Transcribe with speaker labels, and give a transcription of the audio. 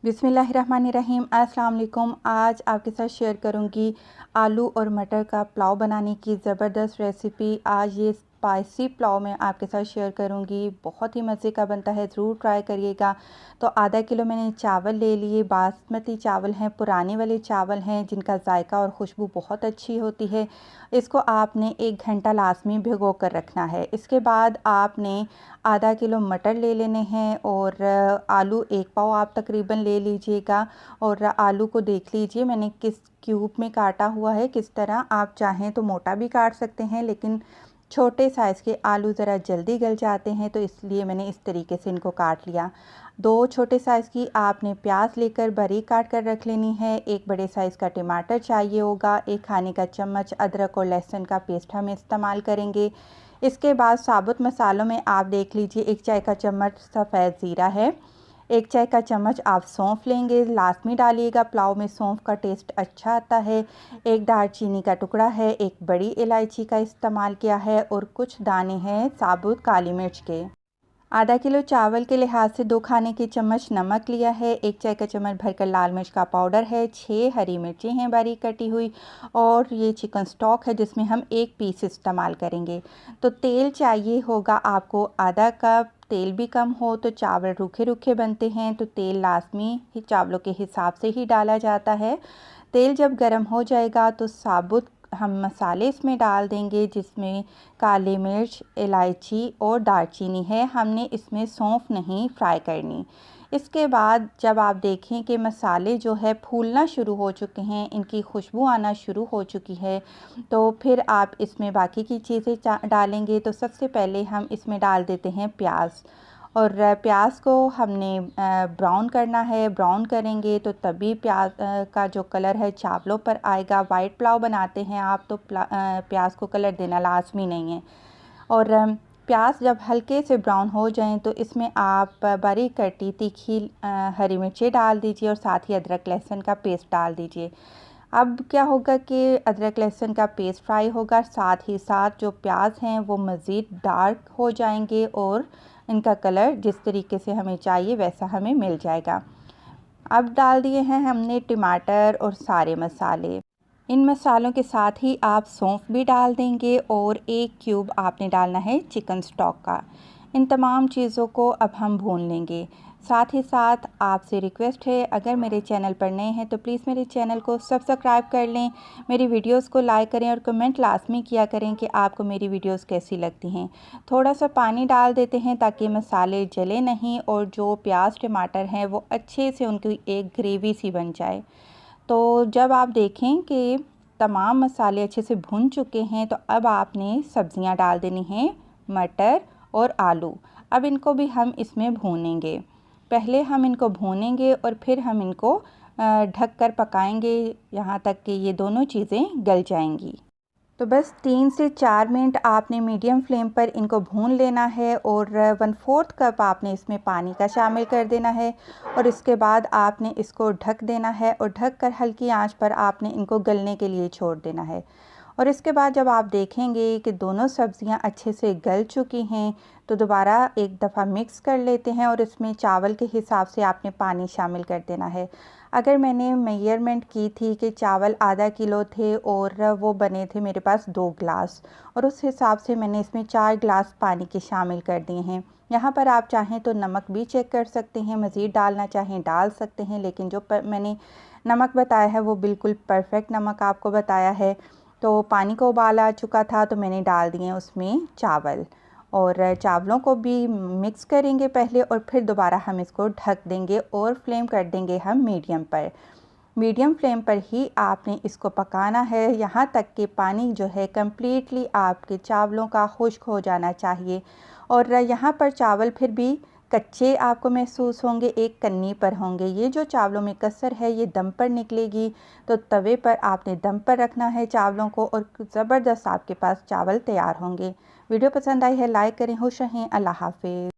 Speaker 1: बिस्मिल्लाहिर्रहमानिर्रहीम। अस्सलाम वालेकुम। आज आपके साथ शेयर करूंगी आलू और मटर का पुलाव बनाने की ज़बरदस्त रेसिपी। आज ये स्पाइसी पुलाव मैं आपके साथ शेयर करूंगी, बहुत ही मज़े का बनता है, ज़रूर ट्राई करिएगा। तो आधा किलो मैंने चावल ले लिए, बासमती चावल हैं, पुराने वाले चावल हैं जिनका जायका और खुशबू बहुत अच्छी होती है। इसको आपने 1 घंटा लाजमी भिगो कर रखना है। इसके बाद आपने आधा किलो मटर ले लेने हैं और आलू 1 पाव आप तकरीबन ले लीजिएगा। और आलू को देख लीजिए मैंने किस क्यूब में काटा हुआ है, किस तरह। आप चाहें तो मोटा भी काट सकते हैं, लेकिन छोटे साइज़ के आलू ज़रा जल्दी गल जाते हैं, तो इसलिए मैंने इस तरीके से इनको काट लिया। 2 छोटे साइज़ की आपने प्याज लेकर बारीक काट कर रख लेनी है। 1 बड़े साइज़ का टमाटर चाहिए होगा। 1 खाने का चम्मच अदरक और लहसुन का पेस्ट हम इस्तेमाल करेंगे। इसके बाद साबुत मसालों में आप देख लीजिए 1 चाय का चम्मच सफ़ेद ज़ीरा है। 1 चाय का चम्मच आप सौंफ लेंगे, लाज़मी डालिएगा, पुलाव में सौंफ का टेस्ट अच्छा आता है। 1 दालचीनी का टुकड़ा है, 1 बड़ी इलायची का इस्तेमाल किया है और कुछ दाने हैं साबुत काली मिर्च के। आधा किलो चावल के लिहाज से 2 खाने के चम्मच नमक लिया है। 1 चाय का चम्मच भरकर लाल मिर्च का पाउडर है। 6 हरी मिर्चें हैं बारीक कटी हुई। और ये चिकन स्टॉक है जिसमें हम 1 पीस इस्तेमाल करेंगे। तो तेल चाहिए होगा आपको आधा कप। तेल भी कम हो तो चावल रूखे रूखे बनते हैं, तो तेल लाजमी ही चावलों के हिसाब से ही डाला जाता है। तेल जब गर्म हो जाएगा तो साबुत हम मसाले इसमें डाल देंगे, जिसमें काली मिर्च, इलायची और दालचीनी है। हमने इसमें सौंफ नहीं फ्राई करनी। इसके बाद जब आप देखें कि मसाले जो है फूलना शुरू हो चुके हैं, इनकी खुशबू आना शुरू हो चुकी है, तो फिर आप इसमें बाकी की चीज़ें डालेंगे। तो सबसे पहले हम इसमें डाल देते हैं प्याज। और प्याज को हमने ब्राउन करना है। ब्राउन करेंगे तो तभी प्याज का जो कलर है चावलों पर आएगा। वाइट पुलाव बनाते हैं आप तो प्याज को कलर देना लाजमी नहीं है। और प्याज जब हल्के से ब्राउन हो जाएं तो इसमें आप बारीक कटी तीखी हरी मिर्ची डाल दीजिए और साथ ही अदरक लहसुन का पेस्ट डाल दीजिए। अब क्या होगा कि अदरक लहसुन का पेस्ट फ्राई होगा, साथ ही साथ जो प्याज हैं वो मज़ीद डार्क हो जाएंगे और इनका कलर जिस तरीके से हमें चाहिए वैसा हमें मिल जाएगा। अब डाल दिए हैं हमने टमाटर और सारे मसाले। इन मसालों के साथ ही आप सौंफ भी डाल देंगे और 1 क्यूब आपने डालना है चिकन स्टॉक का। इन तमाम चीज़ों को अब हम भून लेंगे। साथ ही साथ आपसे रिक्वेस्ट है, अगर मेरे चैनल पर नए हैं तो प्लीज़ मेरे चैनल को सब्सक्राइब कर लें, मेरी वीडियोस को लाइक करें और कमेंट लाजमी किया करें कि आपको मेरी वीडियोस कैसी लगती हैं। थोड़ा सा पानी डाल देते हैं ताकि मसाले जले नहीं और जो प्याज टमाटर हैं वो अच्छे से उनकी एक ग्रेवी सी बन जाए। तो जब आप देखें कि तमाम मसाले अच्छे से भुन चुके हैं तो अब आपने सब्जियां डाल देनी हैं, मटर और आलू। अब इनको भी हम इसमें भूनेंगे। पहले हम इनको भूनेंगे और फिर हम इनको ढक कर पकाएंगे यहाँ तक कि ये दोनों चीज़ें गल जाएंगी। तो बस 3 से 4 मिनट आपने मीडियम फ्लेम पर इनको भून लेना है और 1/4 कप आपने इसमें पानी का शामिल कर देना है। और इसके बाद आपने इसको ढक देना है और ढक कर हल्की आंच पर आपने इनको गलने के लिए छोड़ देना है। और इसके बाद जब आप देखेंगे कि दोनों सब्जियां अच्छे से गल चुकी हैं तो दोबारा एक दफ़ा मिक्स कर लेते हैं और इसमें चावल के हिसाब से आपने पानी शामिल कर देना है। अगर मैंने मेजरमेंट की थी कि चावल आधा किलो थे और वो बने थे मेरे पास 2 गिलास, और उस हिसाब से मैंने इसमें 4 गिलास पानी के शामिल कर दिए हैं। यहाँ पर आप चाहें तो नमक भी चेक कर सकते हैं, मज़ीद डालना चाहें डाल सकते हैं, लेकिन जो मैंने नमक बताया है वो बिल्कुल परफेक्ट नमक आपको बताया है। तो पानी को उबाल आ चुका था तो मैंने डाल दिए उसमें चावल और चावलों को भी मिक्स करेंगे पहले और फिर दोबारा हम इसको ढक देंगे और फ्लेम कर देंगे हम मीडियम पर। मीडियम फ्लेम पर ही आपने इसको पकाना है यहाँ तक कि पानी जो है कम्प्लीटली आपके चावलों का खुश्क हो जाना चाहिए। और यहाँ पर चावल फिर भी कच्चे आपको महसूस होंगे, एक कन्नी पर होंगे। ये जो चावलों में कसर है ये दम पर निकलेगी, तो तवे पर आपने दम पर रखना है चावलों को और ज़बरदस्त आपके पास चावल तैयार होंगे। वीडियो पसंद आई है लाइक करें। खुश रहें। अल्लाह हाफिज़।